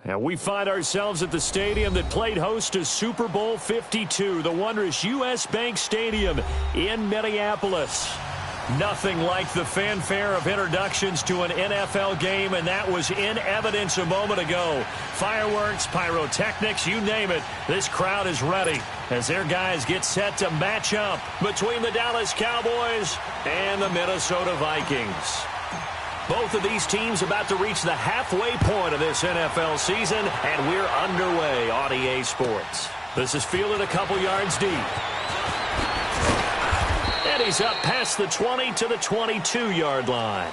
And we find ourselves at the stadium that played host to Super Bowl 52, the wondrous U.S. Bank Stadium in Minneapolis. Nothing like the fanfare of introductions to an NFL game, and that was in evidence a moment ago. Fireworks, pyrotechnics, you name it. This crowd is ready as their guys get set to match up between the Dallas Cowboys and the Minnesota Vikings. Both of these teams about to reach the halfway point of this NFL season, and we're underway on EA Sports. This is fielded a couple yards deep. And he's up past the 20 to the 22-yard line.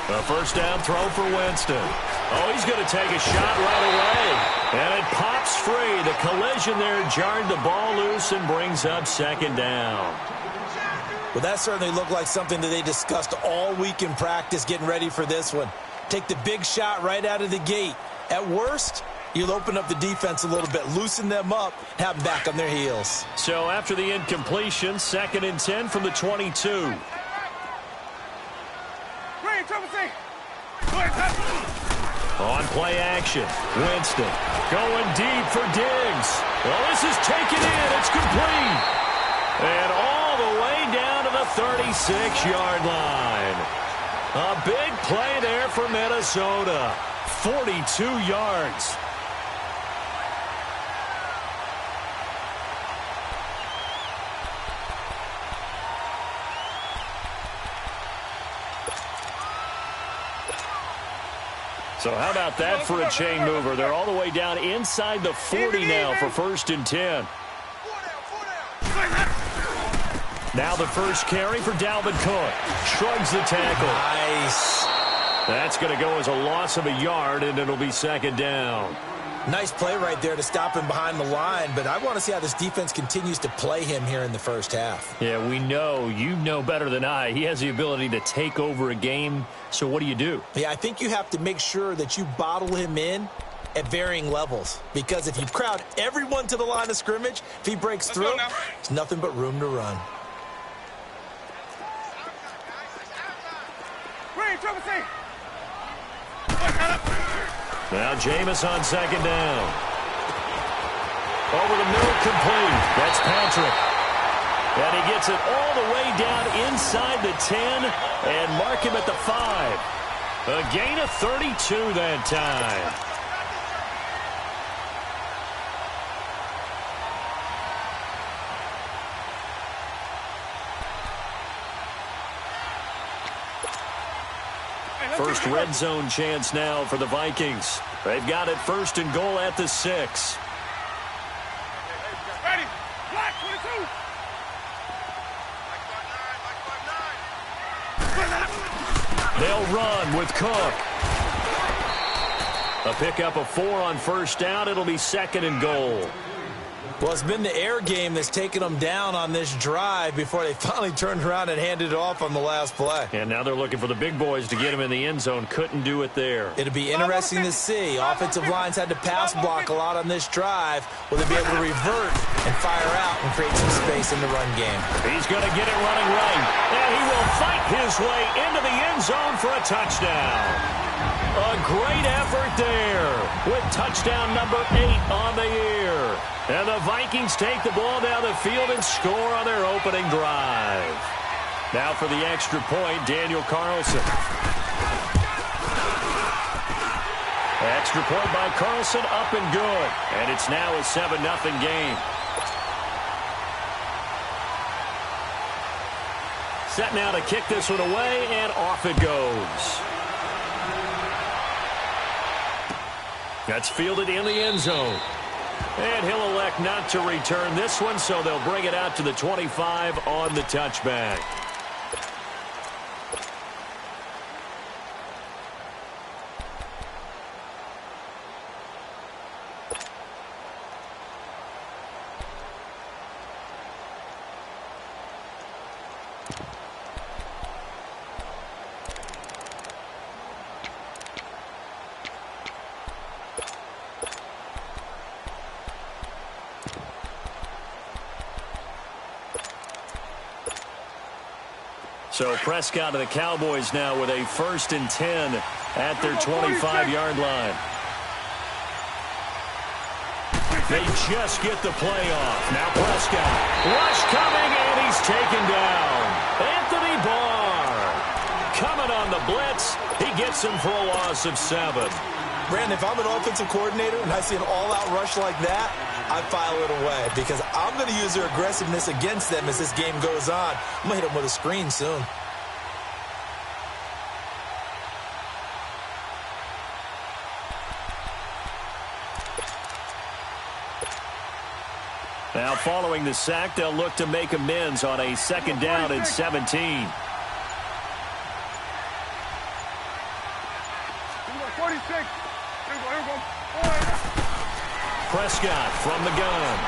A first down throw for Winston. Oh, he's going to take a shot right away. And it pops free. The collision there jarred the ball loose and brings up second down. Well, that certainly looked like something that they discussed all week in practice getting ready for this one. Take the big shot right out of the gate. At worst, you'll open up the defense a little bit, loosen them up, have them back on their heels. So after the incompletion, 2nd and 10 from the 22. On play action, Winston going deep for Diggs. Well, this is taken in. It's complete. And all the way down to the 36-yard line. A big play there for Minnesota. 42 yards. So how about that for a chain mover? They're all the way down inside the 40 now for 1st and 10. Now the first carry for Dalvin Cook. Shrugs the tackle. Nice. That's going to go as a loss of a yard, and it'll be 2nd down. Nice play right there to stop him behind the line, but I want to see how this defense continues to play him here in the first half. Yeah, we know. You know better than I. He has the ability to take over a game, so what do? Yeah, I think you have to make sure that you bottle him in at varying levels, because if you crowd everyone to the line of scrimmage, if he breaks through, there's nothing but room to run. Now Jameis on 2nd down. Over the middle, complete. That's Patrick. And he gets it all the way down inside the 10 and mark him at the 5. A gain of 32 that time. First red zone chance now for the Vikings. They've got it 1st and goal at the 6. Ready. Black 22. They'll run with Cook. A pickup of 4 on 1st down. It'll be 2nd and goal. Well, it's been the air game that's taken them down on this drive before they finally turned around and handed it off on the last play. And now they're looking for the big boys to get him in the end zone. Couldn't do it there. It'll be interesting to see. Offensive lines had to pass block a lot on this drive. Will they be able to revert and fire out and create some space in the run game? He's going to get it running right. And he will fight his way into the end zone for a touchdown. A great effort there with touchdown number 8 on the year. And the Vikings take the ball down the field and score on their opening drive. Now for the extra point, Daniel Carlson. Extra point by Carlson, up and good. And it's now a 7-0 game. Set now to kick this one away, and off it goes. That's fielded in the end zone. And he'll elect not to return this one, so they'll bring it out to the 25 on the touchback. So Prescott of the Cowboys now with a 1st and 10 at their 25-yard line. They just get the play off. Now Prescott. Rush coming, and he's taken down. Anthony Barr coming on the blitz. He gets him for a loss of 7. Brandon, if I'm an offensive coordinator and I see an all-out rush like that, I file it away because I'm going to use their aggressiveness against them as this game goes on. I'm going to hit them with a screen soon. Now following the sack, they'll look to make amends on a 2nd down and 17. 46. Prescott from the gun.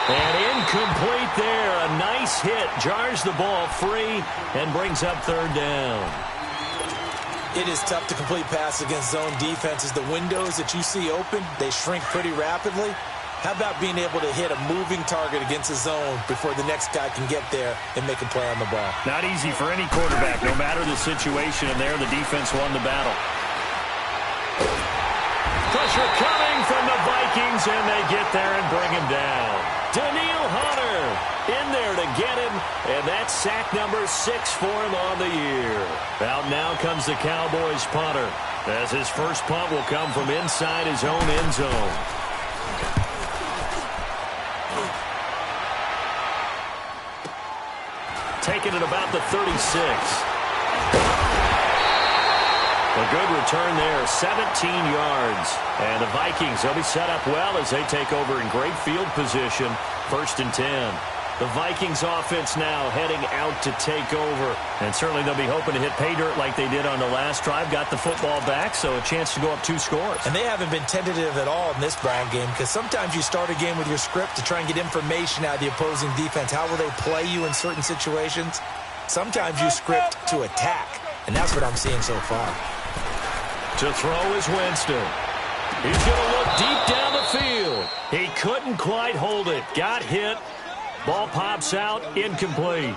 And incomplete there. A nice hit. Jars the ball free and brings up 3rd down. It is tough to complete passes against zone defenses. The windows that you see open, they shrink pretty rapidly. How about being able to hit a moving target against a zone before the next guy can get there and make a play on the ball? Not easy for any quarterback, no matter the situation, and there the defense won the battle. Pressure coming from the Vikings, and they get there and bring him down. Daniil Hunter in there to get him, and that's sack number 6 for him on the year. Out now comes the Cowboys punter, as his first punt will come from inside his own end zone. Taking it about the 36. A good return there, 17 yards. And the Vikings, they'll be set up well as they take over in great field position, 1st and 10. The Vikings offense now heading out to take over. And certainly they'll be hoping to hit pay dirt like they did on the last drive. Got the football back, so a chance to go up 2 scores. And they haven't been tentative at all in this ball game because sometimes you start a game with your script to try and get information out of the opposing defense. How will they play you in certain situations? Sometimes you script to attack, and that's what I'm seeing so far. To throw is Winston. He's going to look deep down the field. He couldn't quite hold it. Got hit. Ball pops out, incomplete.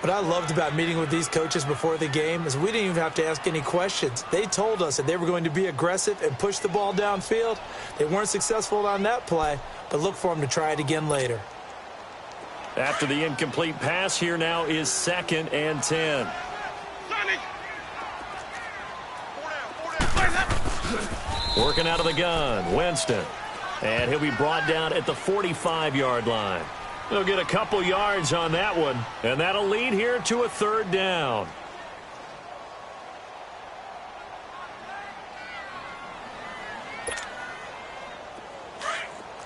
What I loved about meeting with these coaches before the game is we didn't even have to ask any questions. They told us that they were going to be aggressive and push the ball downfield. They weren't successful on that play, but look for them to try it again later. After the incomplete pass, here now is 2nd and 10. Working out of the gun, Winston. And he'll be brought down at the 45-yard line. They'll get a couple yards on that one, and that'll lead here to a 3rd down.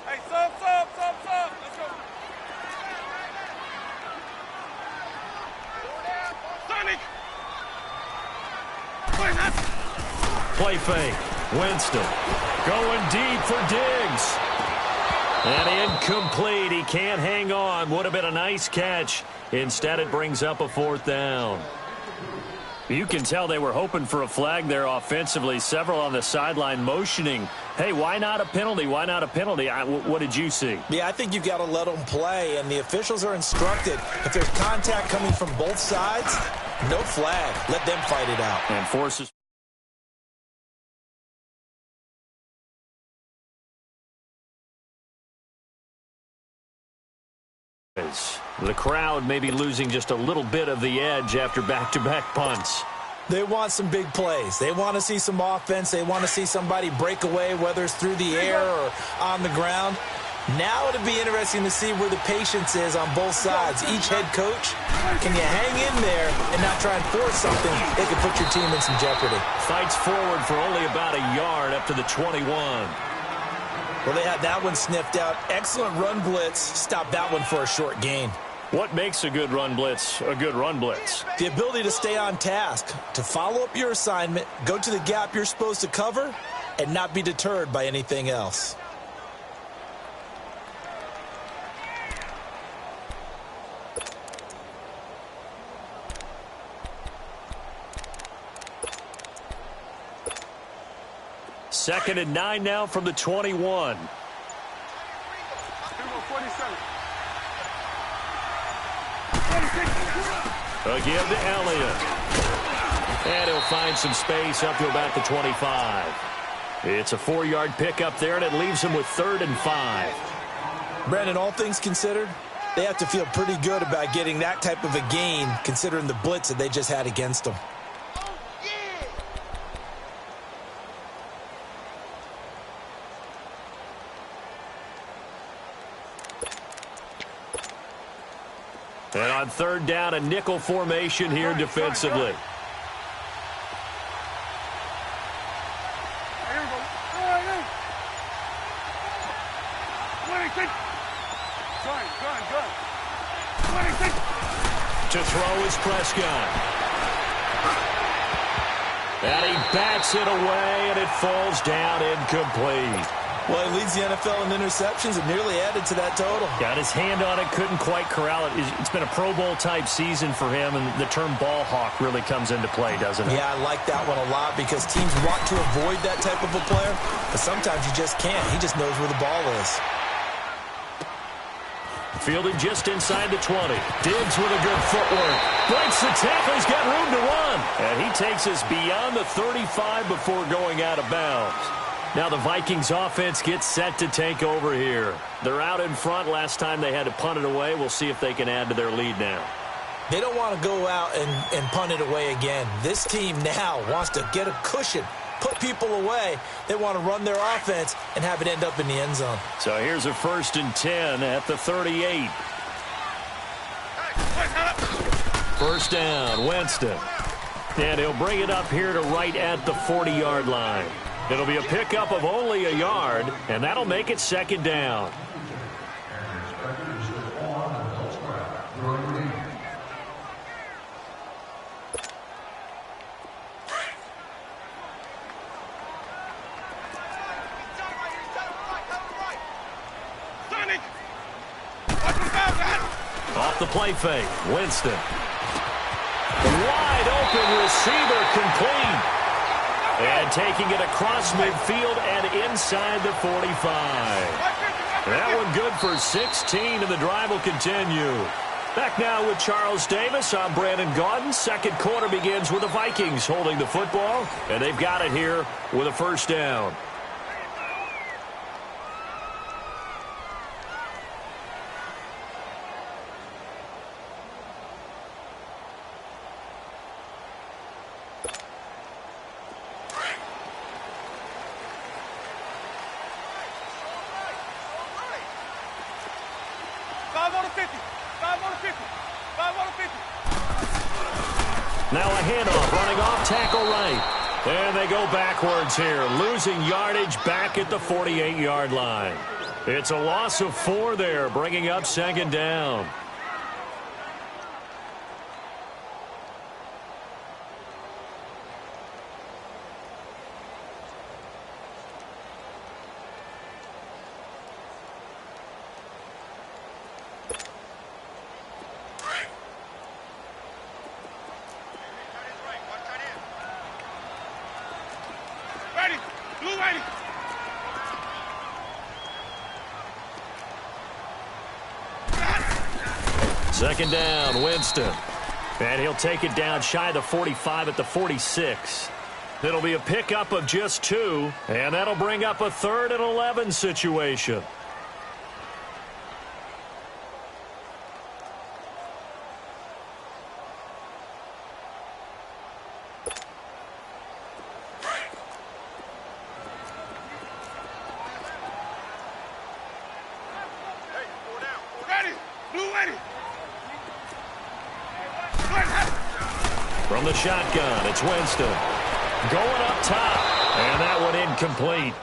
Hey, sub. Let's go. Sonic. Play fake. Winston going deep for Diggs. And incomplete. He can't hang on. Would have been a nice catch. Instead, it brings up a 4th down. You can tell they were hoping for a flag there offensively. Several on the sideline motioning. Hey, why not a penalty? Why not a penalty? What did you see? Yeah, I think you've got to let them play, and the officials are instructed. If there's contact coming from both sides, no flag. Let them fight it out. And forces. The crowd may be losing just a little bit of the edge after back-to-back punts. They want some big plays. They want to see some offense. They want to see somebody break away, whether it's through the air or on the ground. Now it'll be interesting to see where the patience is on both sides. Each head coach, can you hang in there and not try and force something that could put your team in some jeopardy? Fights forward for only about a yard up to the 21. Well, they had that one sniffed out. Excellent run blitz. Stop that one for a short gain. What makes a good run blitz a good run blitz? The ability to stay on task, to follow up your assignment, go to the gap you're supposed to cover, and not be deterred by anything else. Second and 9 now from the 21. Again to Elliott. And he'll find some space up to about the 25. It's a 4-yard pickup there, and it leaves him with 3rd and 5. Brandon, all things considered, they have to feel pretty good about getting that type of a gain, considering the blitz that they just had against them. And on 3rd down, a nickel formation here defensively. To throw is Prescott. And he bats it away, and it falls down incomplete. Well, he leads the NFL in interceptions and nearly added to that total. Got his hand on it, couldn't quite corral it. It's been a Pro Bowl-type season for him, and the term ball hawk really comes into play, doesn't it? Yeah, I like that one a lot because teams want to avoid that type of a player, but sometimes you just can't. He just knows where the ball is. Fielded just inside the 20. Diggs with a good footwork. Breaks the tackle. He's got room to run. And he takes us beyond the 35 before going out of bounds. Now the Vikings offense gets set to take over here. They're out in front. Last time they had to punt it away. We'll see if they can add to their lead now. They don't want to go out and punt it away again. This team now wants to get a cushion, put people away. They want to run their offense and have it end up in the end zone. So here's a 1st and 10 at the 38. 1st down, Winston. And he'll bring it up here to right at the 40-yard line. It'll be a pickup of only a yard, and that'll make it 2nd down. Off the play fake, Winston. Wide open receiver complete. And taking it across midfield and inside the 45. That one good for 16, and the drive will continue. Back now with Charles Davis. I'm Brandon Gaudin. 2nd quarter begins with the Vikings holding the football, and they've got it here with a 1st down. Now a handoff, running off, tackle right. And they go backwards here, losing yardage back at the 48-yard line. It's a loss of 4 there, bringing up 2nd down. Second down, Winston. And he'll take it down shy of the 45 at the 46. It'll be a pickup of just 2, and that'll bring up a 3rd and 11 situation. From the shotgun, it's Winston. Going up top, and that one incomplete.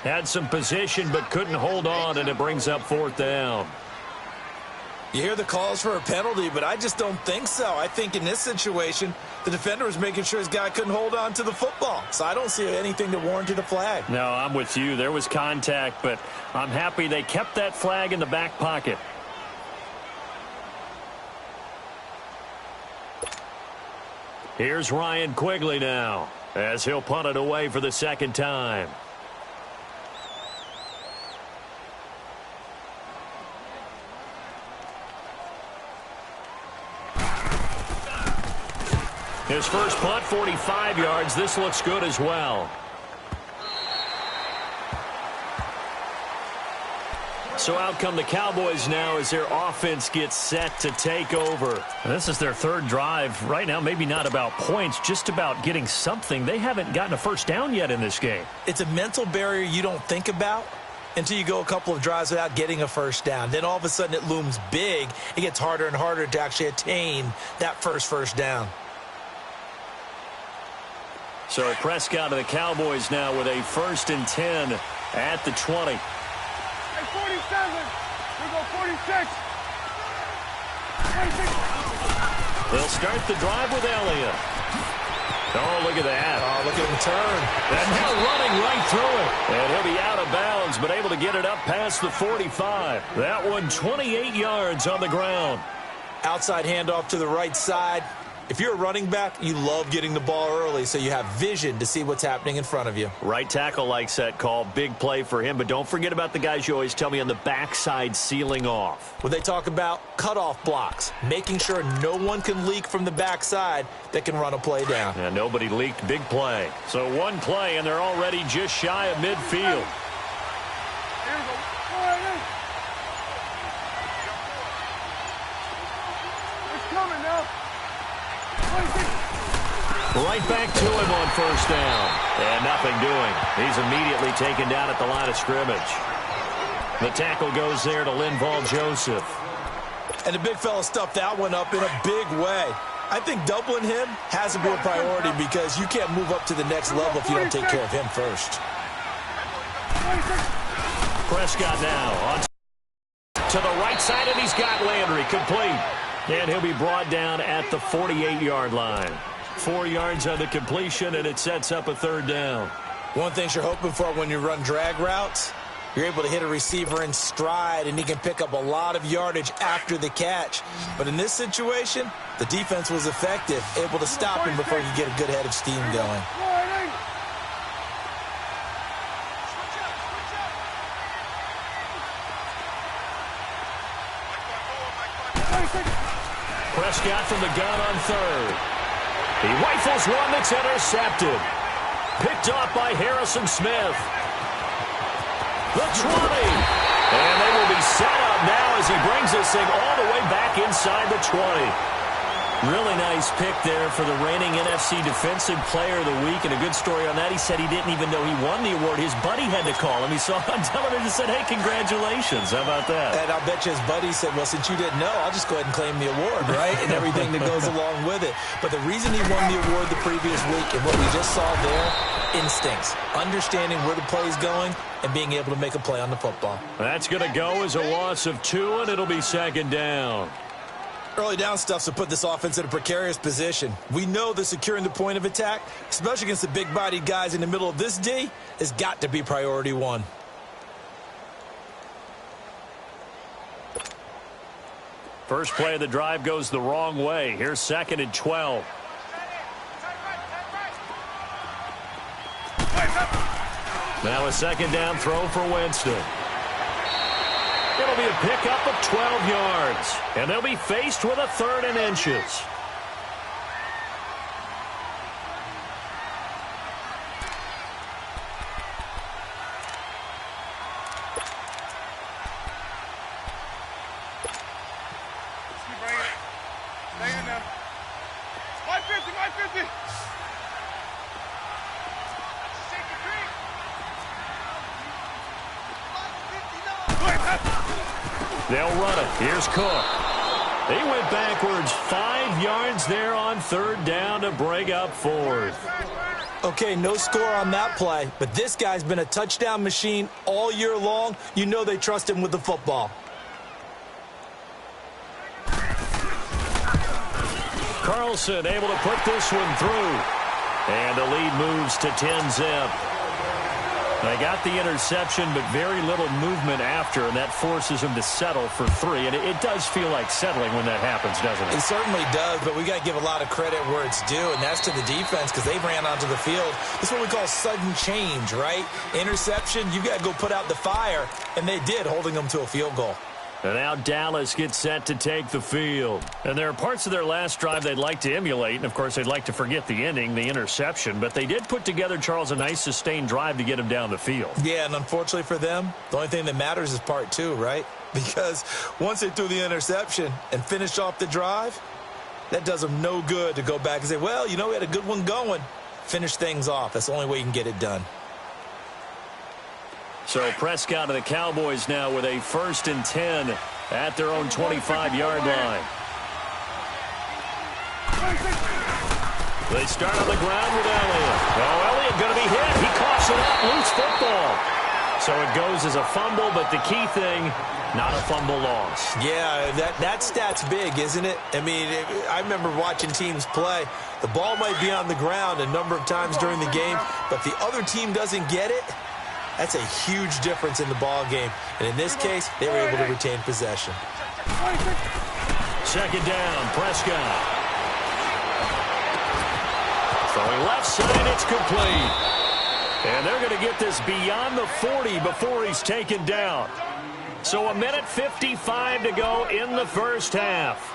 Had some position but couldn't hold on, and it brings up 4th down. You hear the calls for a penalty, but I just don't think so. I think in this situation, the defender was making sure his guy couldn't hold on to the football. So I don't see anything that warranted a flag. No, I'm with you. There was contact, but I'm happy they kept that flag in the back pocket. Here's Ryan Quigley now, as he'll punt it away for the 2nd time. His first punt, 45 yards. This looks good as well. So out come the Cowboys now as their offense gets set to take over. This is their 3rd drive. Right now, maybe not about points, just about getting something. They haven't gotten a first down yet in this game. It's a mental barrier you don't think about until you go a couple of drives without getting a first down. Then all of a sudden it looms big. It gets harder and harder to actually attain that first down. So Prescott of the Cowboys now with a 1st and 10 at the 20. Hey, 47. We go 46. 46. They'll start the drive with Elliott. Oh, look at that. Oh, look at him turn. And now running right through it. And he'll be out of bounds, but able to get it up past the 45. That one 28 yards on the ground. Outside handoff to the right side. If you're a running back, you love getting the ball early so you have vision to see what's happening in front of you. Right tackle likes that call. Big play for him, but don't forget about the guys you always tell me on the backside sealing off. When they talk about cutoff blocks, making sure no one can leak from the backside that can run a play down. And nobody leaked. Big play. So one play, and they're already just shy of midfield. It's coming now. Right back to him on 1st down. And nothing doing. He's immediately taken down at the line of scrimmage. The tackle goes there to Linval Joseph. And the big fella stuffed that one up in a big way. I think doubling him has to be a priority because you can't move up to the next level if you don't take care of him first. Prescott now on to the right side, and he's got Landry complete. And he'll be brought down at the 48-yard line. 4 yards on the completion, and it sets up a 3rd down. One thing you're hoping for when you run drag routes, you're able to hit a receiver in stride, and he can pick up a lot of yardage after the catch. But in this situation, the defense was effective, able to stop him before you get a good head of steam going. Prescott from the gun on 3rd. He rifles one that's intercepted. Picked off by Harrison Smith. The 20. And they will be set up now as he brings this thing all the way back inside the 20. Really nice pick there for the reigning NFC Defensive Player of the Week. And a good story on that. He said he didn't even know he won the award. His buddy had to call him. He saw it on television and said, hey, congratulations. How about that? And I'll bet you his buddy said, well, since you didn't know, I'll just go ahead and claim the award, right? And everything that goes along with it. But the reason he won the award the previous week and what we just saw there, instincts, understanding where the play is going and being able to make a play on the football. That's going to go as a loss of 2, and it'll be 2nd down. Early down stuff to put this offense in a precarious position. We know that securing the point of attack, especially against the big-bodied guys in the middle of this D, has got to be priority 1. First play of the drive goes the wrong way. Here's 2nd and 12. Now a 2nd down throw for Winston. It'll be a pickup of 12 yards. And they'll be faced with a 3rd and inches. Stay in there. My 50, my 50. They'll run it. Here's Cook. He went backwards 5 yards there on 3rd down to bring up 4th. Okay, no score on that play, but this guy's been a touchdown machine all year long. You know they trust him with the football. Carlson able to put this one through. And the lead moves to 10-zip. They got the interception, but very little movement after, and that forces them to settle for 3. And it does feel like settling when that happens, doesn't it? It certainly does, but we got to give a lot of credit where it's due, and that's to the defense because they ran onto the field. This is what we call sudden change, right? Interception, you got to go put out the fire, and they did, holding them to a field goal. And now Dallas gets set to take the field. And there are parts of their last drive they'd like to emulate. And, of course, they'd like to forget the ending, the interception. But they did put together, Charles, a nice sustained drive to get him down the field. Yeah, and unfortunately for them, the only thing that matters is part 2, right? Because once they threw the interception and finished off the drive, that does them no good to go back and say, well, you know, we had a good one going. Finish things off. That's the only way you can get it done. So Prescott and the Cowboys now with a 1st and 10 at their own 25-yard line. They start on the ground with Elliott. Oh, Elliott going to be hit. He coughs it up. Loose football. So it goes as a fumble, but the key thing, not a fumble loss. Yeah, that stat's big, isn't it? I mean, I remember watching teams play. The ball might be on the ground a number of times during the game, but if the other team doesn't get it, that's a huge difference in the ball game. And in this case, they were able to retain possession. 2nd down, Prescott. Throwing left side, it's complete. And they're going to get this beyond the 40 before he's taken down. So 1:55 to go in the first half.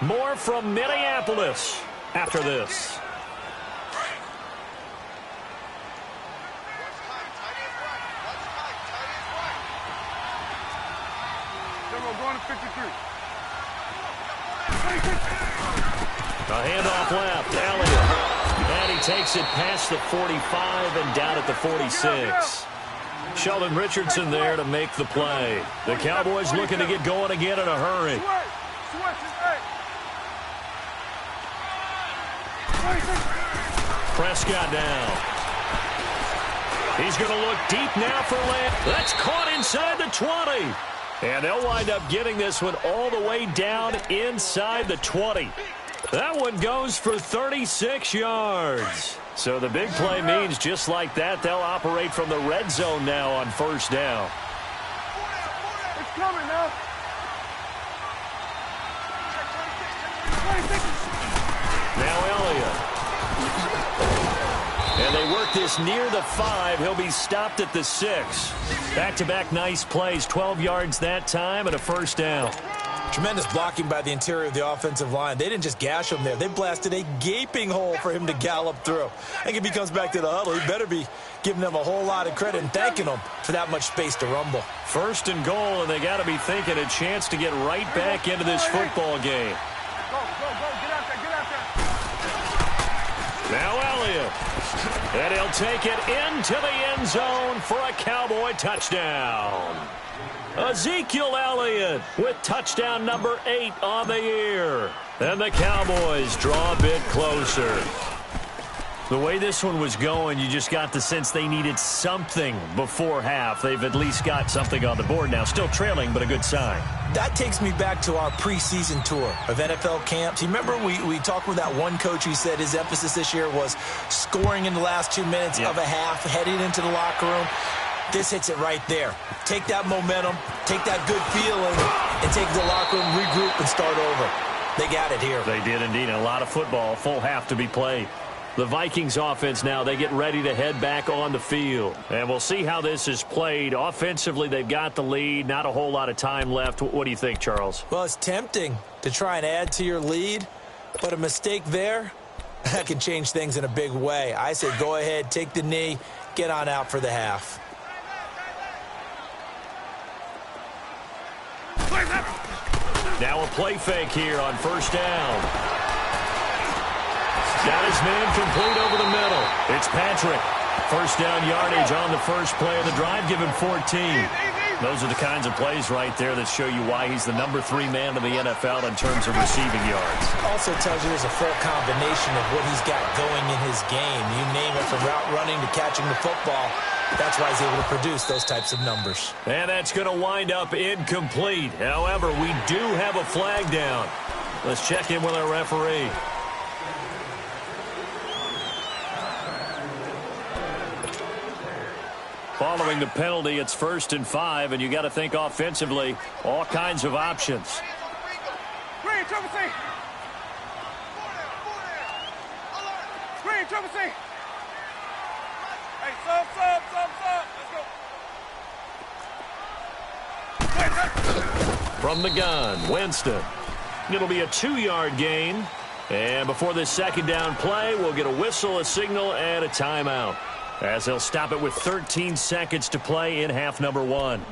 More from Minneapolis after this. Going to 53. A handoff left, Elliott. And he takes it past the 45 and down at the 46. Sheldon Richardson there to make the play. The Cowboys looking to get going again in a hurry. Prescott now. He's going to look deep now for land. That's caught inside the 20. And they'll wind up getting this one all the way down inside the 20. That one goes for 36 yards. So the big play means just like that, they'll operate from the red zone now on 1st down. It's coming now. Now Elliott. And they work this near the 5. He'll be stopped at the 6. Back-to-back nice plays. 12 yards that time and a 1st down. Tremendous blocking by the interior of the offensive line. They didn't just gash him there. They blasted a gaping hole for him to gallop through. I think if he comes back to the huddle, he better be giving them a whole lot of credit and thanking them for that much space to rumble. 1st and goal, and they got to be thinking a chance to get right back into this football game. Go, get out there. Now Elliott. And he'll take it into the end zone for a Cowboy touchdown. Ezekiel Elliott with touchdown number 8 on the year. And the Cowboys draw a bit closer. The way this one was going, you just got the sense they needed something before half. They've at least got something on the board now. Still trailing, but a good sign. That takes me back to our preseason tour of NFL camps. You remember we talked with that one coach who said his emphasis this year was scoring in the last 2 minutes of a half, heading into the locker room. This hits it right there. Take that momentum, take that good feeling, and take the locker room, regroup, and start over. They got it here. They did indeed. A lot of football, full half to be played. The Vikings offense now, they get ready to head back on the field. And we'll see how this is played. Offensively, they've got the lead. Not a whole lot of time left. What do you think, Charles? Well, it's tempting to try and add to your lead, but a mistake there, that can change things in a big way. I say go ahead, take the knee, get on out for the half. Now a play fake here on 1st down. Got his man complete over the middle. It's Patrick. 1st down yardage on the first play of the drive. Give him 14. Those are the kinds of plays right there that show you why he's the #3 man in the NFL in terms of receiving yards. Also tells you there's a full combination of what he's got going in his game. You name it, from route running to catching the football. That's why he's able to produce those types of numbers. And that's going to wind up incomplete. However, we do have a flag down. Let's check in with our referee. Following the penalty, it's 1st and 5, and you got to think offensively, all kinds of options. Green, triple C. Green, triple C. Hey, sub. Let's go. From the gun, Winston. It'll be a 2-yard gain. And before this second down play, we'll get a whistle, a signal, and a timeout, as they'll stop it with 13 seconds to play in half number 1.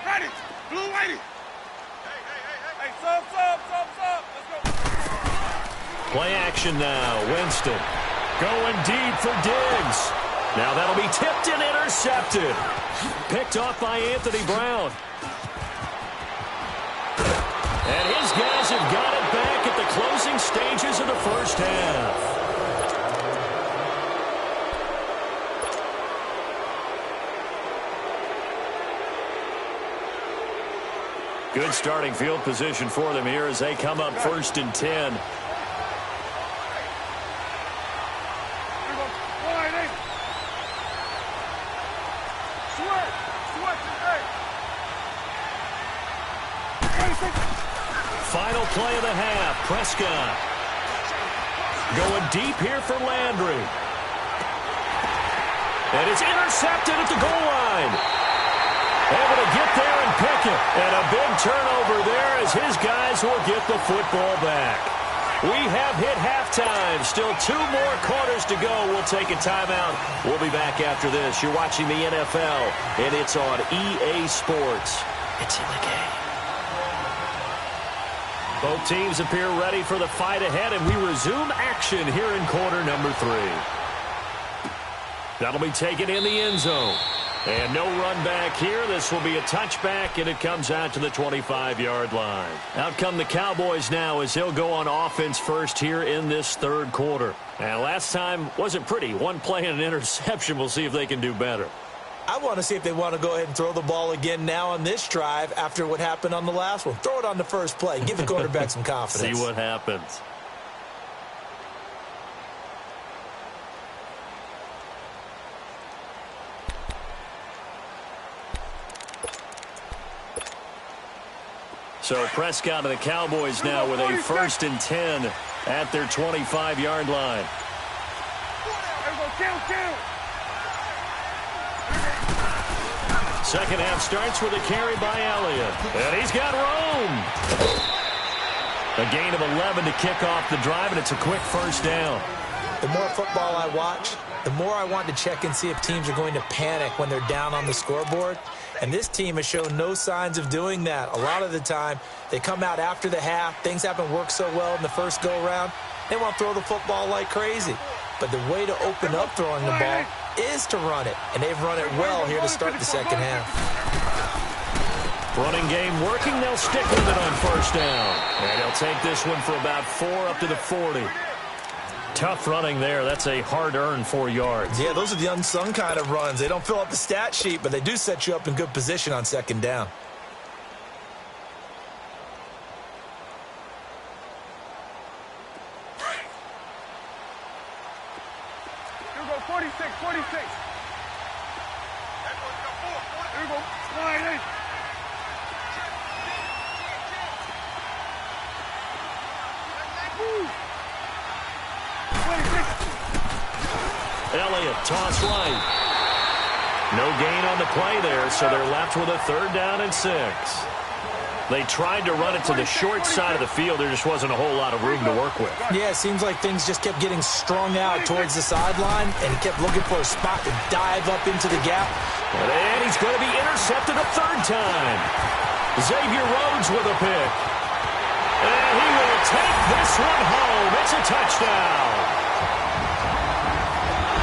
Ready. Blue, ready. Hey, sub. Let's go. Play action now. Winston going deep for Diggs. Now that'll be tipped and intercepted. Picked off by Anthony Brown. And his guys have got it back at the closing stages of the first half. Good starting field position for them here as they come up 1st and 10. Final play of the half. Prescott going deep here for Landry. And it's intercepted at the goal line. Able to get there and pick it. And a big turnover there as his guys will get the football back. We have hit halftime. Still 2 more quarters to go. We'll take a timeout. We'll be back after this. You're watching the NFL, and it's on EA Sports. It's in the game. Both teams appear ready for the fight ahead, and we resume action here in quarter number 3. That'll be taken in the end zone. And no run back here. This will be a touchback, and it comes out to the 25-yard line. Out come the Cowboys now as they'll go on offense first here in this 3rd quarter. And last time wasn't pretty. 1 play and an interception. We'll see if they can do better. I want to see if they want to go ahead and throw the ball again now on this drive after what happened on the last one. Throw it on the first play. Give the quarterback some confidence. See what happens. So Prescott and the Cowboys now with a 1st and 10 at their 25-yard line. Second half starts with a carry by Elliott. And he's got room. A gain of 11 to kick off the drive, and it's a quick first down. The more football I watch, the more I want to check and see if teams are going to panic when they're down on the scoreboard. And this team has shown no signs of doing that. A lot of the time, they come out after the half. Things haven't worked so well in the first go-around. They want to throw the football like crazy. But the way to open up throwing the ball is to run it. And they've run it well here to start the second half. Running game working. They'll stick with it on first down. And they'll take this one for about 4 up to the 40. Tough running there. That's a hard-earned 4 yards. Yeah, those are the unsung kind of runs. They don't fill up the stat sheet, but they do set you up in good position on second down. Here we go, 46. Here we go, 48. Elliott, toss right. No gain on the play there, so they're left with a 3rd down and 6. They tried to run it to the short side of the field. There just wasn't a whole lot of room to work with. Yeah, it seems like things just kept getting strung out towards the sideline, and he kept looking for a spot to dive up into the gap. And he's going to be intercepted a 3rd time. Xavier Rhodes with a pick. And he will take this one home. It's a touchdown.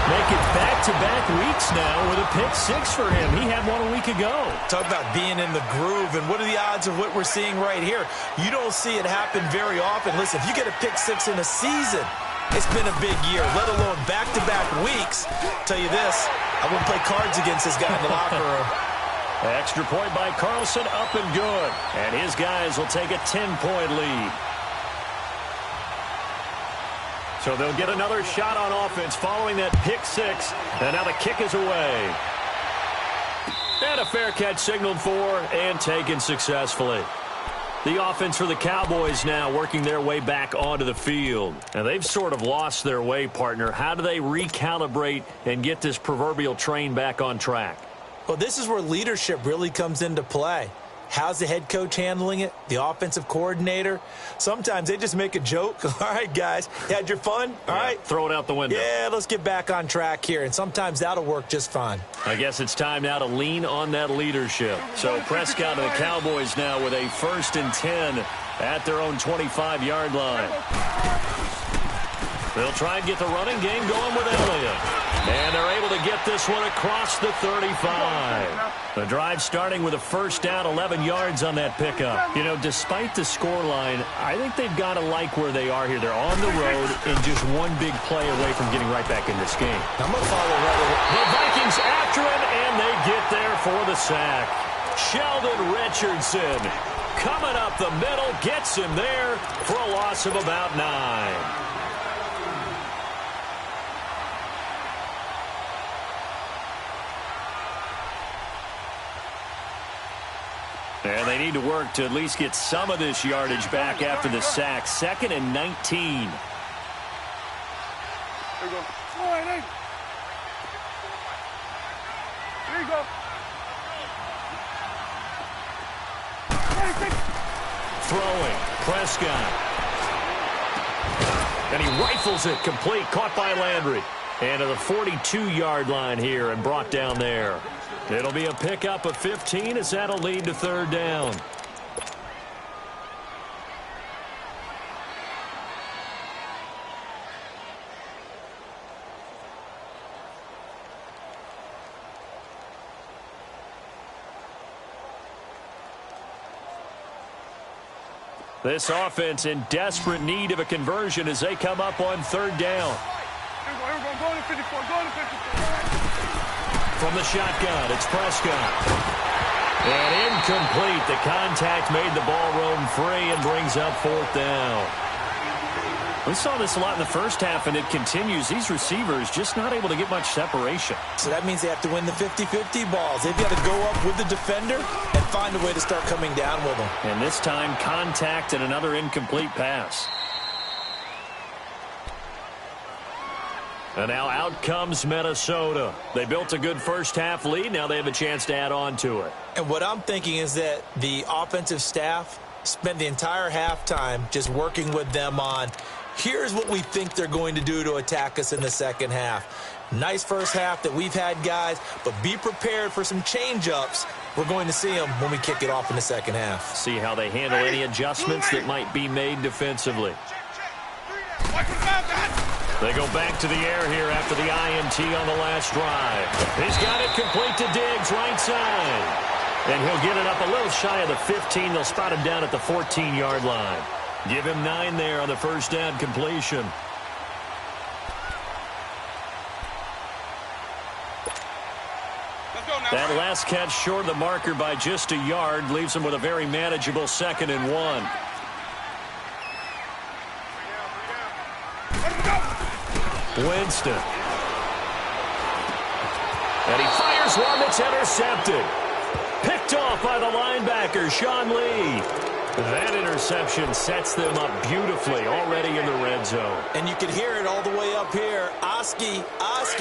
Make it back-to-back weeks now with a pick six for him. He had one a week ago. Talk about being in the groove, and what are the odds of what we're seeing right here? You don't see it happen very often. Listen, if you get a pick six in a season, it's been a big year, let alone back-to-back weeks. Tell you this, I wouldn't play cards against this guy in the locker room. Extra point by Carlson, up and good. And his guys will take a 10-point lead. So they'll get another shot on offense following that pick six. And now the kick is away. And a fair catch signaled for and taken successfully. The offense for the Cowboys now working their way back onto the field. And they've sort of lost their way, partner. How do they recalibrate and get this proverbial train back on track? Well, this is where leadership really comes into play. How's the head coach handling it? The offensive coordinator? Sometimes they just make a joke. All right, guys, you had your fun? All right. Throw it out the window. Yeah, let's get back on track here. And sometimes that'll work just fine. I guess it's time now to lean on that leadership. So Prescott and the Cowboys now with a 1st and 10 at their own 25-yard line. They'll try and get the running game going with Elliott. And they're able to get this one across the 35. The drive starting with a first down, 11 yards on that pickup. You know, despite the scoreline, I think they've got to like where they are here. They're on the road and just one big play away from getting right back in this game. I'm going to follow right away. The Vikings after him, and they get there for the sack. Sheldon Richardson coming up the middle, gets him there for a loss of about 9. And they need to work to at least get some of this yardage back after the sack. 2nd and 19. There you go. All right, hey. There you go. Throwing. Prescott. And he rifles it complete. Caught by Landry. And to the 42-yard line here and brought down there. It'll be a pickup of 15 as that'll lead to 3rd down. This offense in desperate need of a conversion as they come up on 3rd down. Here we go. Go to 54. Go to 54. From the shotgun, it's Prescott. And incomplete. The contact made the ball roam free and brings up 4th down. We saw this a lot in the first half, and it continues. These receivers just not able to get much separation. So that means they have to win the 50-50 balls. They've got to go up with the defender and find a way to start coming down with them. And this time, contact and another incomplete pass. And now out comes Minnesota. They built a good first-half lead. Now they have a chance to add on to it. And what I'm thinking is that the offensive staff spent the entire halftime just working with them on, here's what we think they're going to do to attack us in the second half. Nice first half that we've had, guys, but be prepared for some change-ups. We're going to see them when we kick it off in the second half. See how they handle any adjustments that might be made defensively. They go back to the air here after the INT on the last drive. He's got it complete to Diggs, right side. And he'll get it up a little shy of the 15. They'll spot him down at the 14-yard line. Give him 9 there on the first down completion. That last catch short of the marker by just a yard leaves him with a very manageable 2nd and 1. Winston. And he fires one that's intercepted. Picked off by the linebacker, Sean Lee. That interception sets them up beautifully already in the red zone. And you can hear it all the way up here. Oski,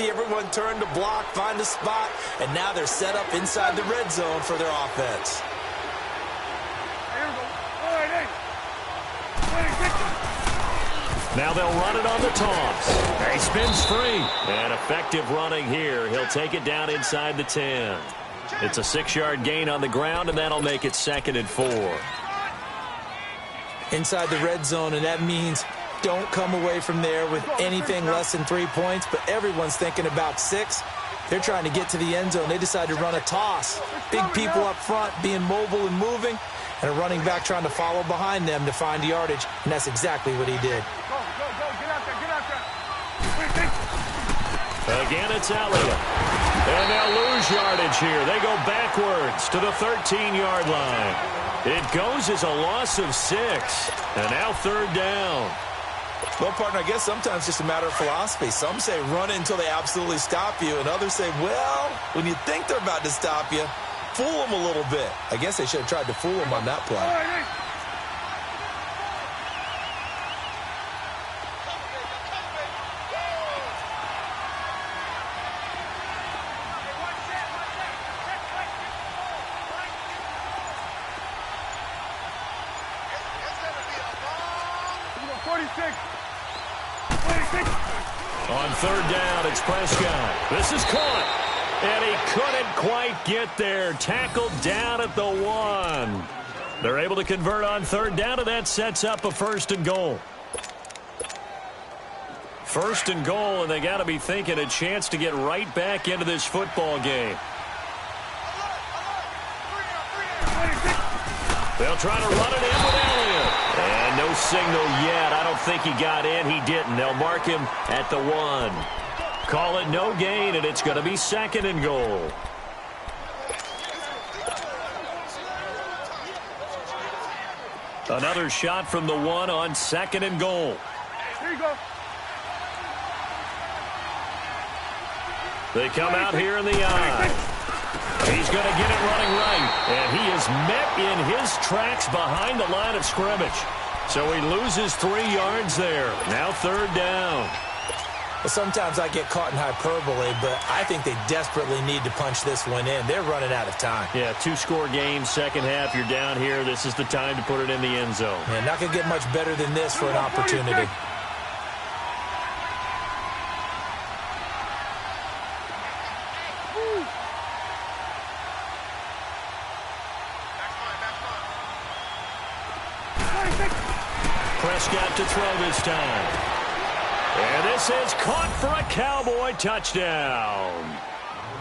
everyone turned to block, find a spot, and now they're set up inside the red zone for their offense. Now they'll run it on the toss. He spins free. And effective running here. He'll take it down inside the 10. It's a 6-yard gain on the ground, and that'll make it 2nd and 4. inside the red zone, and that means don't come away from there with anything less than 3 points, but everyone's thinking about 6. They're trying to get to the end zone. They decide to run a toss. Big people up front being mobile and moving, and a running back trying to follow behind them to find yardage, and that's exactly what he did. Go, get out there. Again, it's Elliott. And they'll lose yardage here. They go backwards to the 13-yard line. It goes as a loss of 6. And now 3rd down. Well, partner, I guess sometimes it's just a matter of philosophy. Some say run it until they absolutely stop you, and others say, well, when you think they're about to stop you, fool them a little bit. I guess they should have tried to fool them on that play. On 3rd down, it's Prescott. This is caught. And he couldn't quite get there. Tackled down at the 1. They're able to convert on 3rd down, and that sets up a 1st and goal. 1st and goal, and they got to be thinking a chance to get right back into this football game. They'll try to run it in with Elliott. And no signal yet. I don't think he got in. He didn't. They'll mark him at the 1. Call it no gain, and it's going to be 2nd and goal. Another shot from the 1 on 2nd and goal. Here you go. They come out here in the eye. He's going to get it running right. And he is met in his tracks behind the line of scrimmage. So he loses 3 yards there. Now 3rd down. Well, sometimes I get caught in hyperbole, but I think they desperately need to punch this one in. They're running out of time. Yeah, 2-score game, second half. You're down here. This is the time to put it in the end zone. Yeah, not going to get much better than this for an opportunity. Prescott to throw this time. And this is caught for a Cowboy touchdown.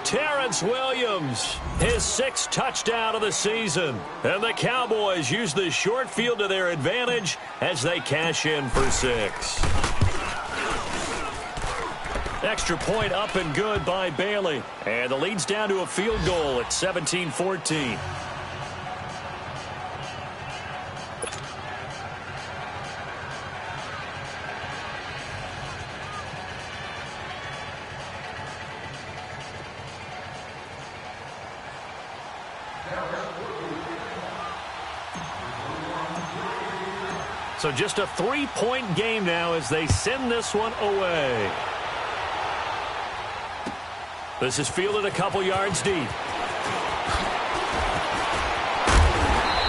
Terrence Williams, his 6th touchdown of the season. And the Cowboys use the short field to their advantage as they cash in for 6. Extra point up and good by Bailey. And the lead's down to a field goal at 17-14. So just a 3-point game now as they send this one away. This is fielded a couple yards deep.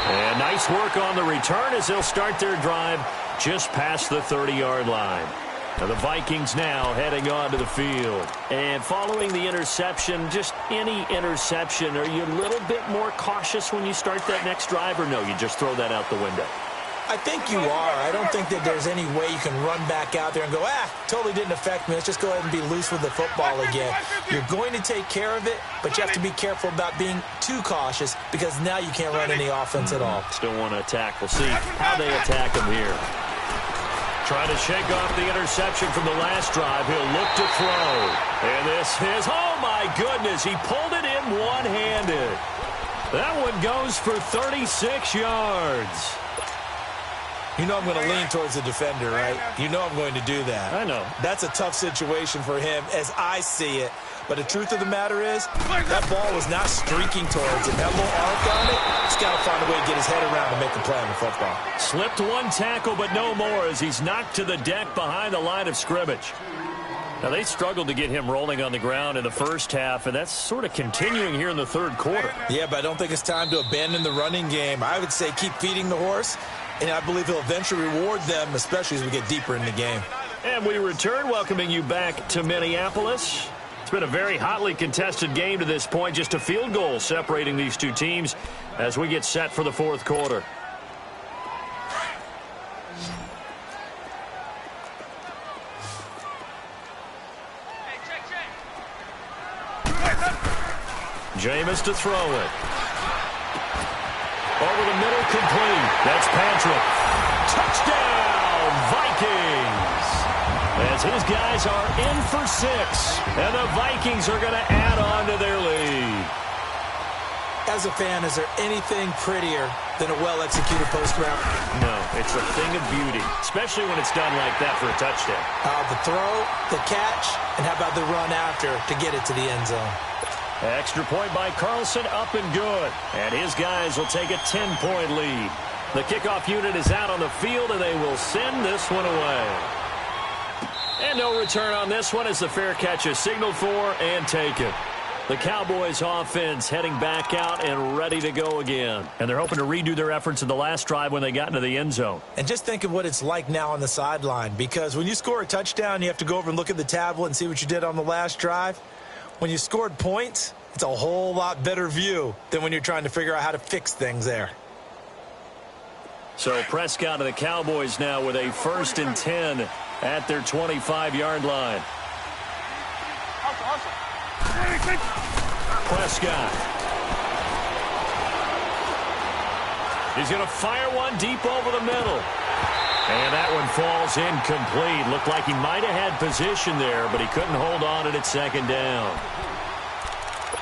And nice work on the return as they'll start their drive just past the 30-yard line. Now the Vikings now heading onto the field. And following the interception, just any interception, are you a little bit more cautious when you start that next drive, or no, you just throw that out the window? I think you are. I don't think that there's any way you can run back out there and go, totally didn't affect me. Let's just go ahead and be loose with the football again. You're going to take care of it, but you have to be careful about being too cautious because now you can't run any offense at all. Still want to attack. We'll see how they attack him here. Trying to shake off the interception from the last drive. He'll look to throw. And this is, oh my goodness, he pulled it in one-handed. That one goes for 36 yards. You know I'm going to lean towards the defender, right? You know I'm going to do that. I know. That's a tough situation for him as I see it. But the truth of the matter is, that ball was not streaking towards him. That little arc on it, he's got to find a way to get his head around to make the play on the football. Slipped one tackle, but no more as he's knocked to the deck behind the line of scrimmage. Now, they struggled to get him rolling on the ground in the first half, and that's sort of continuing here in the third quarter. Yeah, but I don't think it's time to abandon the running game. I would say keep feeding the horse, and I believe he'll eventually reward them, especially as we get deeper in the game. And we return, welcoming you back to Minneapolis. It's been a very hotly contested game to this point, just a field goal separating these two teams as we get set for the fourth quarter. Jameis to throw it. Over the middle, complete. That's Patrick. Touchdown, Vikings. As his guys are in for 6. And the Vikings are going to add on to their lead. As a fan, is there anything prettier than a well-executed post route? No, it's a thing of beauty, especially when it's done like that for a touchdown. The throw, the catch, and how about the run after to get it to the end zone? Extra point by Carlson, up and good. And his guys will take a 10-point lead. The kickoff unit is out on the field, and they will send this one away. And no return on this one as the fair catch is signaled for and taken. The Cowboys offense heading back out and ready to go again. And they're hoping to redo their efforts in the last drive when they got into the end zone. And just think of what it's like now on the sideline, because when you score a touchdown, you have to go over and look at the tablet and see what you did on the last drive. When you scored points, it's a whole lot better view than when you're trying to figure out how to fix things there. So Prescott of the Cowboys now with a 1st and 10 at their 25-yard line. Prescott. He's going to fire one deep over the middle. And that one falls incomplete. Looked like he might have had position there, but he couldn't hold on it at 2nd down.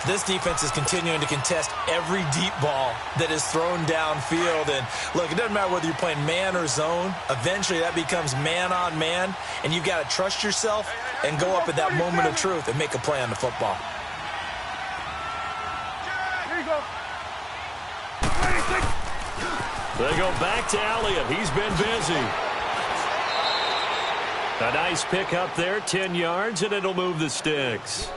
This defense is continuing to contest every deep ball that is thrown downfield. And, look, it doesn't matter whether you're playing man or zone. Eventually, that becomes man-on-man, and you've got to trust yourself and go up at that moment of truth and make a play on the football. They go back to Elliott. He's been busy. A nice pick up there, 10 yards, and it'll move the sticks.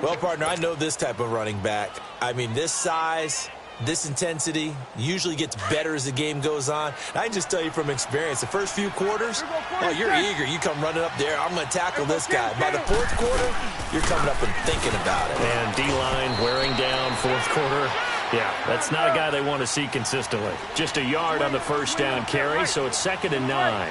Well, partner, I know this type of running back. I mean, this size, this intensity usually gets better as the game goes on. I can just tell you from experience, the first few quarters, well, you're eager. You come running up there, I'm going to tackle this guy. By the 4th quarter, you're coming up and thinking about it. And D-line wearing down 4th quarter. Yeah, that's not a guy they want to see consistently. Just a yard on the 1st down carry, so it's 2nd and 9.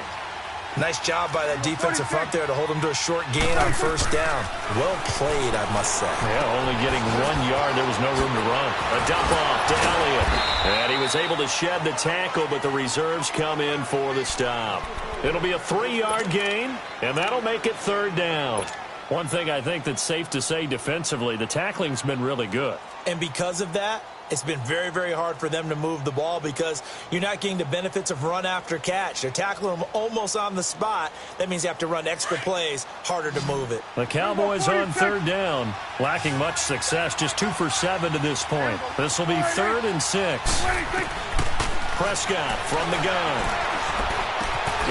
Nice job by that defensive front there to hold him to a short gain on 1st down. Well played, I must say. Yeah, only getting 1 yard. There was no room to run. A dump off to Elliott. And he was able to shed the tackle, but the reserves come in for the stop. It'll be a 3-yard gain, and that'll make it 3rd down. One thing I think that's safe to say defensively, the tackling's been really good. And because of that, it's been very, very hard for them to move the ball because you're not getting the benefits of run after catch. They're tackling them almost on the spot. That means you have to run extra plays, harder to move it. The Cowboys on 3rd down, lacking much success, just 2 for 7 to this point. This will be 3rd and 6. Prescott from the gun.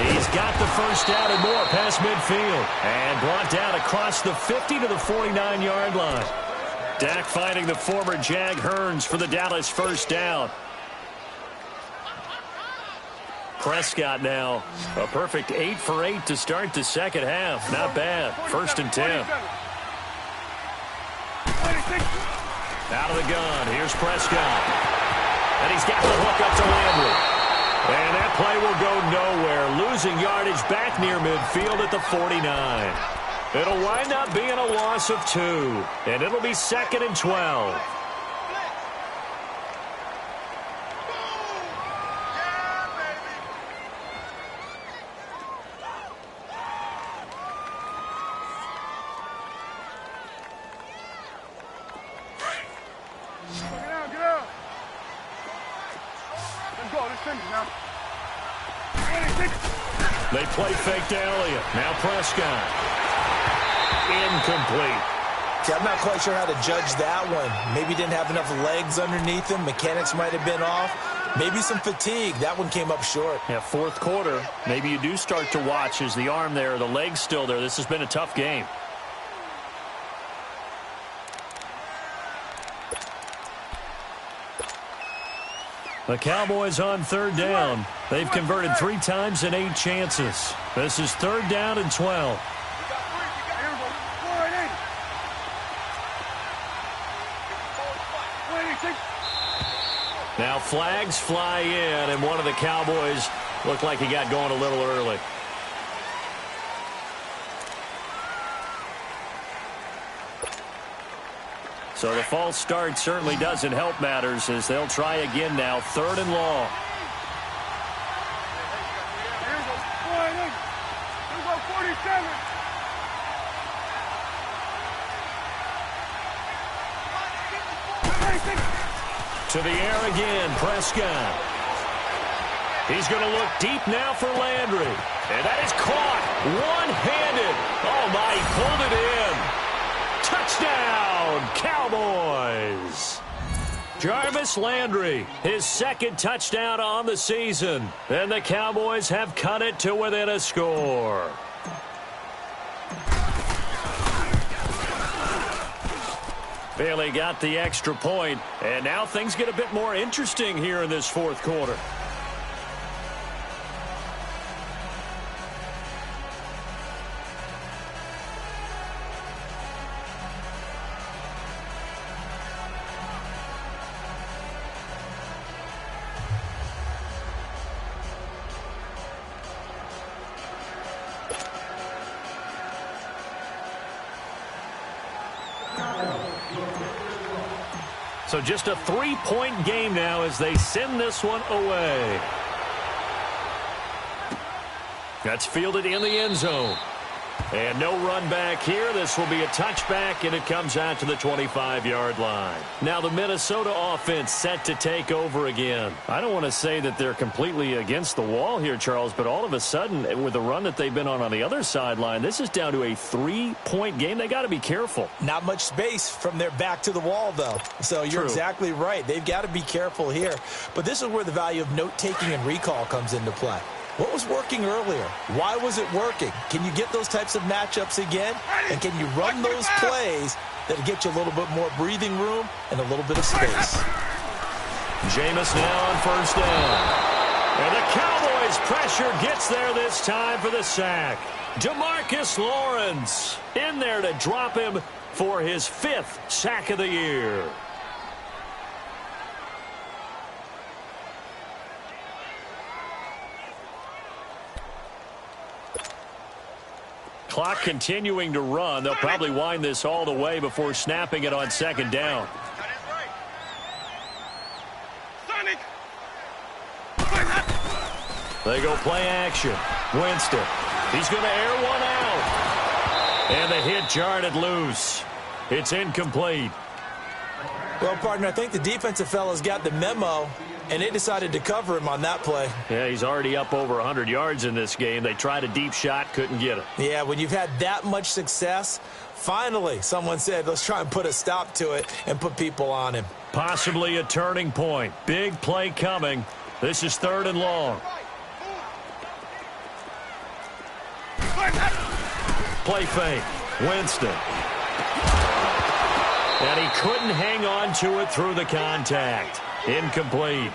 He's got the 1st down and more past midfield. And brought down across the 50 to the 49-yard line. Dak finding the former Jag Hearns for the Dallas 1st down. Prescott now, a perfect 8 for 8 to start the 2nd half. Not bad. 1st and 10. Out of the gun. Here's Prescott. And he's got the hook up to Landry. And that play will go nowhere. Losing yardage back near midfield at the 49. It'll wind up being a loss of 2. And it'll be 2nd and 12. Get out. Let's go. Let's finish now. They play fake to Elliott. Now Prescott. Incomplete. See, I'm not quite sure how to judge that one. Maybe didn't have enough legs underneath him. Mechanics might have been off. Maybe some fatigue. That one came up short. Yeah, 4th quarter. Maybe you do start to watch as the arm there, the leg's still there. This has been a tough game. The Cowboys on 3rd down. They've converted 3 times in 8 chances. This is 3rd down and 12. Now flags fly in, and one of the Cowboys looked like he got going a little early. So the false start certainly doesn't help matters as they'll try again now, 3rd and long. Here we go, 47. To the air again, Prescott. He's going to look deep now for Landry. And that is caught one-handed. Oh, my, he pulled it in. Touchdown, Cowboys. Jarvis Landry, his 2nd touchdown on the season. And the Cowboys have cut it to within a score. Bailey got the extra point, and now things get a bit more interesting here in this 4th quarter. So just a 3-point game now as they send this one away. That's fielded in the end zone. And no run back here. This will be a touchback, and it comes out to the 25-yard line. Now the Minnesota offense set to take over again. I don't want to say that they're completely against the wall here, Charles, but all of a sudden, with the run that they've been on the other sideline, this is down to a 3-point game. They got to be careful. Not much space from their back to the wall, though. So you're exactly right. They've got to be careful here. But this is where the value of note-taking and recall comes into play. What was working earlier? Why was it working? Can you get those types of matchups again? And can you run those plays that get you a little bit more breathing room and a little bit of space? Jameis now on 1st down. And the Cowboys pressure gets there this time for the sack. DeMarcus Lawrence in there to drop him for his 5th sack of the year. Clock continuing to run. They'll probably wind this all the way before snapping it on 2nd down. They go play action. Winston. He's going to air one out. And the hit jarred it loose. It's incomplete. Well, partner, I think the defensive fellas got the memo, and they decided to cover him on that play. Yeah, he's already up over 100 yards in this game. They tried a deep shot, couldn't get it. Yeah, when you've had that much success, finally someone said, let's try and put a stop to it and put people on him. Possibly a turning point. Big play coming. This is 3rd and long. Play fake. Winston. And he couldn't hang on to it through the contact. Incomplete.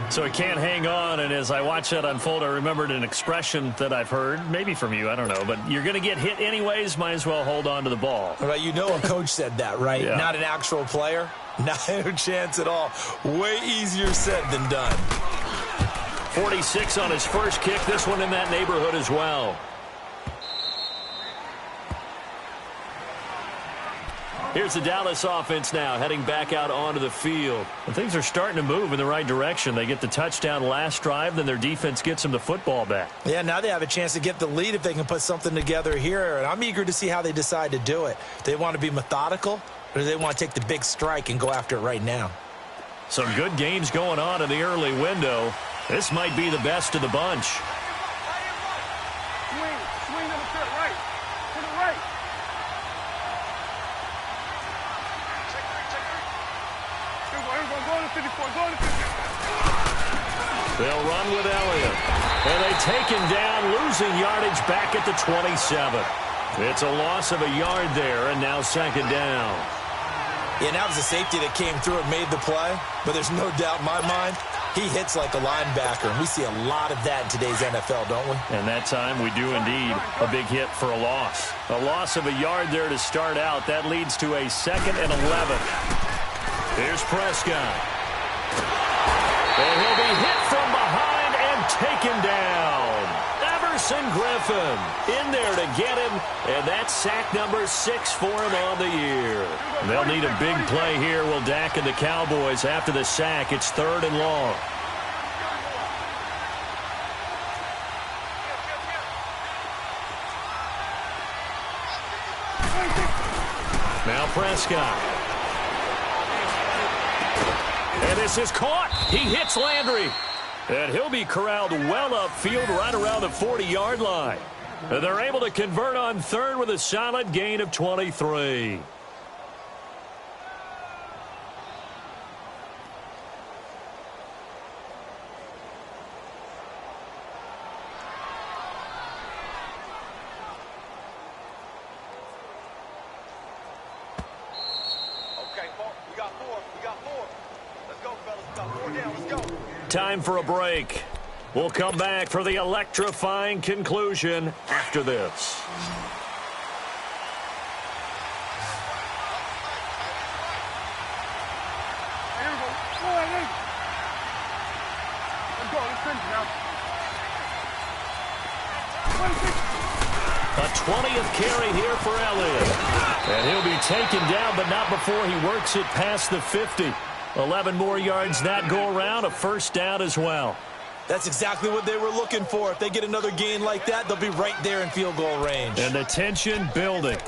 So he can't hang on, and as I watch that unfold, I remembered an expression that I've heard, maybe from you, I don't know, but you're going to get hit anyways, might as well hold on to the ball. Right, you know a coach said that, right? Yeah. Not an actual player. Not a chance at all. Way easier said than done. 46 on his first kick, this one in that neighborhood as well. Here's the Dallas offense now heading back out onto the field. And things are starting to move in the right direction. They get the touchdown last drive, then their defense gets them the football back. Yeah, now they have a chance to get the lead if they can put something together here. And I'm eager to see how they decide to do it. Do they want to be methodical, or do they want to take the big strike and go after it right now? Some good games going on in the early window. This might be the best of the bunch. Swing to the right. To the right. Go to 54. Go to 54. They'll run with Elliott. And they take him down, losing yardage back at the 27. It's a loss of a yard there, and now 2nd down. Yeah, that was a safety that came through and made the play. But there's no doubt in my mind, he hits like a linebacker. And we see a lot of that in today's NFL, don't we? And that time we do indeed. A big hit for a loss. A loss of a yard there to start out. That leads to a 2nd and 11. Here's Prescott. And he'll be hit from behind and taken down. Everson Griffin in there to get him, and that's sack number 6 for him on the year. They'll need a big play here, will Dak and the Cowboys. After the sack, it's 3rd and long. Now Prescott. And this is caught. He hits Landry. And he'll be corralled well upfield right around the 40-yard line. And they're able to convert on 3rd with a solid gain of 23. Time for a break. We'll come back for the electrifying conclusion after this. A 20th carry here for Elliott. And he'll be taken down, but not before he works it past the 50. 11 more yards that go around, a 1st down as well. That's exactly what they were looking for. If they get another gain like that, they'll be right there in field goal range. And the tension building.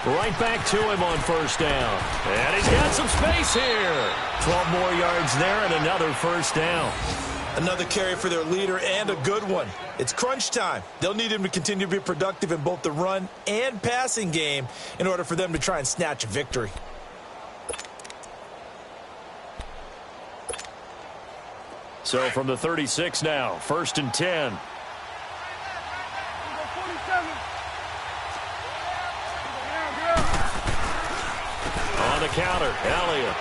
Right back to him on 1st down. And he's got some space here. 12 more yards there and another 1st down. Another carry for their leader and a good one. It's crunch time. They'll need him to continue to be productive in both the run and passing game in order for them to try and snatch a victory. So from the 36 now, 1st and 10. On the counter, Elliott.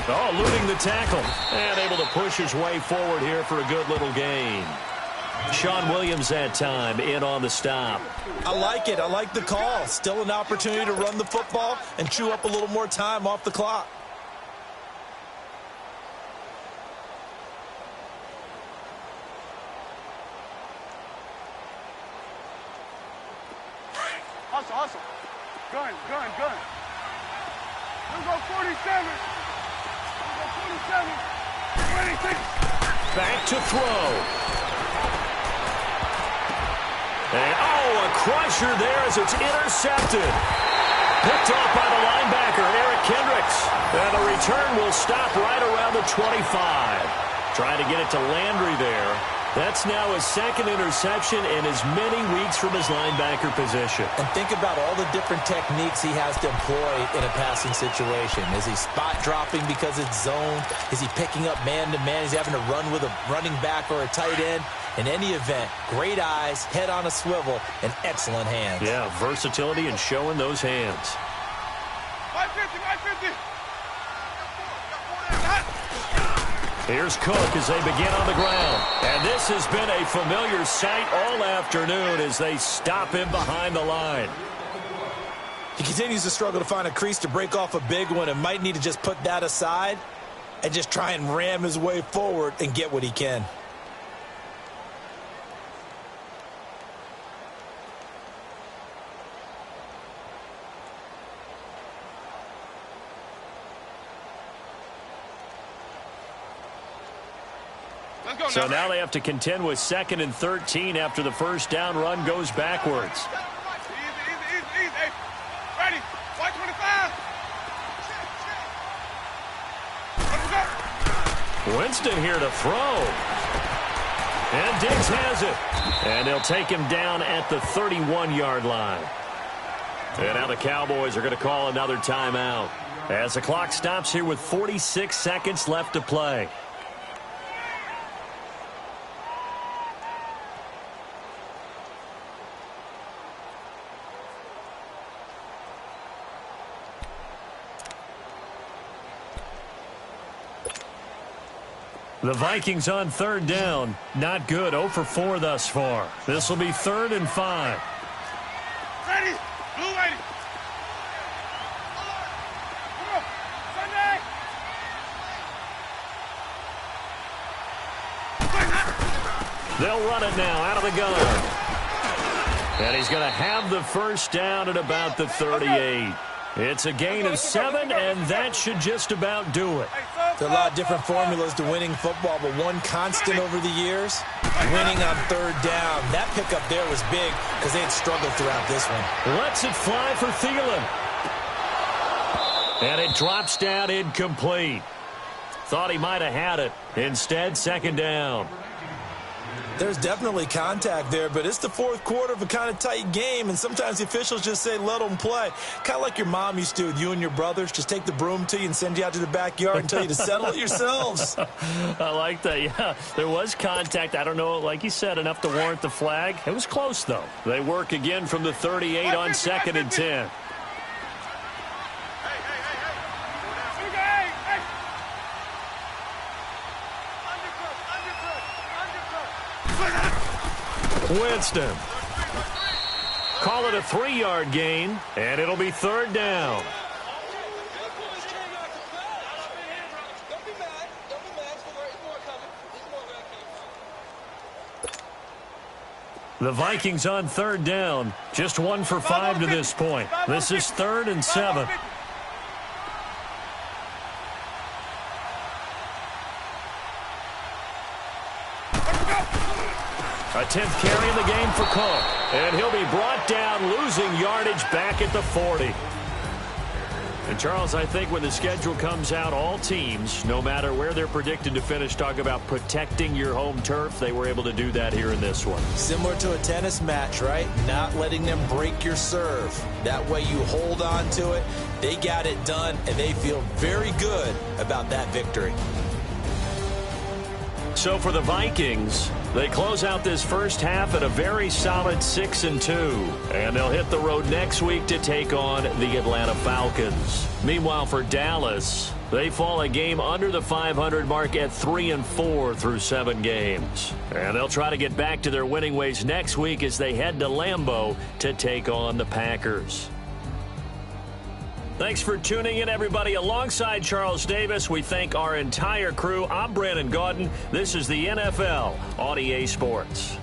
Oh, eluding the tackle. And able to push his way forward here for a good little gain. Sean Williams that time in on the stop. I like it. I like the call. Still an opportunity to run the football and chew up a little more time off the clock. Hustle. Gun. Let's go 47. Let's go 47. 26. Back to throw. And, a crusher there as it's intercepted. Picked off by the linebacker, Eric Kendricks. And the return will stop right around the 25. Trying to get it to Landry there. That's now his 2nd interception in as many weeks from his linebacker position. And think about all the different techniques he has to employ in a passing situation. Is he spot dropping because it's zone? Is he picking up man-to-man? Is he having to run with a running back or a tight end? In any event, great eyes, head on a swivel, and excellent hands. Yeah, versatility and showing those hands. 550. Here's Cook as they begin on the ground. And this has been a familiar sight all afternoon as they stop him behind the line. He continues to struggle to find a crease to break off a big one and might need to just put that aside and just try and ram his way forward and get what he can. So now they have to contend with 2nd and 13 after the 1st down run goes backwards. Easy. Ready. 125. Winston here to throw. And Diggs has it. And they'll take him down at the 31-yard line. And now the Cowboys are going to call another timeout as the clock stops here with 46 seconds left to play. The Vikings on third down. Not good. 0 for 4 thus far. This will be 3rd and 5. Ready. Blue lady. Come on. Sunday. They'll run it now out of the gun. And he's going to have the first down at about the 38. It's a gain of 7, and that should just about do it. There are a lot of different formulas to winning football, but one constant over the years, winning on third down. That pickup there was big because they had struggled throughout this one. Lets it fly for Thielen. And it drops down incomplete. Thought he might have had it. Instead, 2nd down. There's definitely contact there, but it's the 4th quarter of a kind of tight game, and sometimes the officials just say, let them play. Kind of like your mom used to with you and your brothers. Just take the broom to you and send you out to the backyard and tell you to settle it yourselves. I like that, yeah. There was contact. I don't know, like you said, enough to warrant the flag. It was close, though. They work again from the 38 on 2nd and 10. Winston. Call it a 3-yard gain, and it'll be 3rd down. The Vikings on 3rd down. Just 1 for 5 to this point. This is 3rd and 7. A 10th carry in the game for Cook. And he'll be brought down, losing yardage back at the 40. And, Charles, I think when the schedule comes out, all teams, no matter where they're predicted to finish, talk about protecting your home turf. They were able to do that here in this one. Similar to a tennis match, right? Not letting them break your serve. That way you hold on to it. They got it done, and they feel very good about that victory. So for the Vikings, they close out this first half at a very solid 6-2. And they'll hit the road next week to take on the Atlanta Falcons. Meanwhile, for Dallas, they fall a game under the 500 mark at 3-4 through 7 games. And they'll try to get back to their winning ways next week as they head to Lambeau to take on the Packers. Thanks for tuning in, everybody. Alongside Charles Davis, we thank our entire crew. I'm Brandon Gaudin. This is the NFL on EA Sports.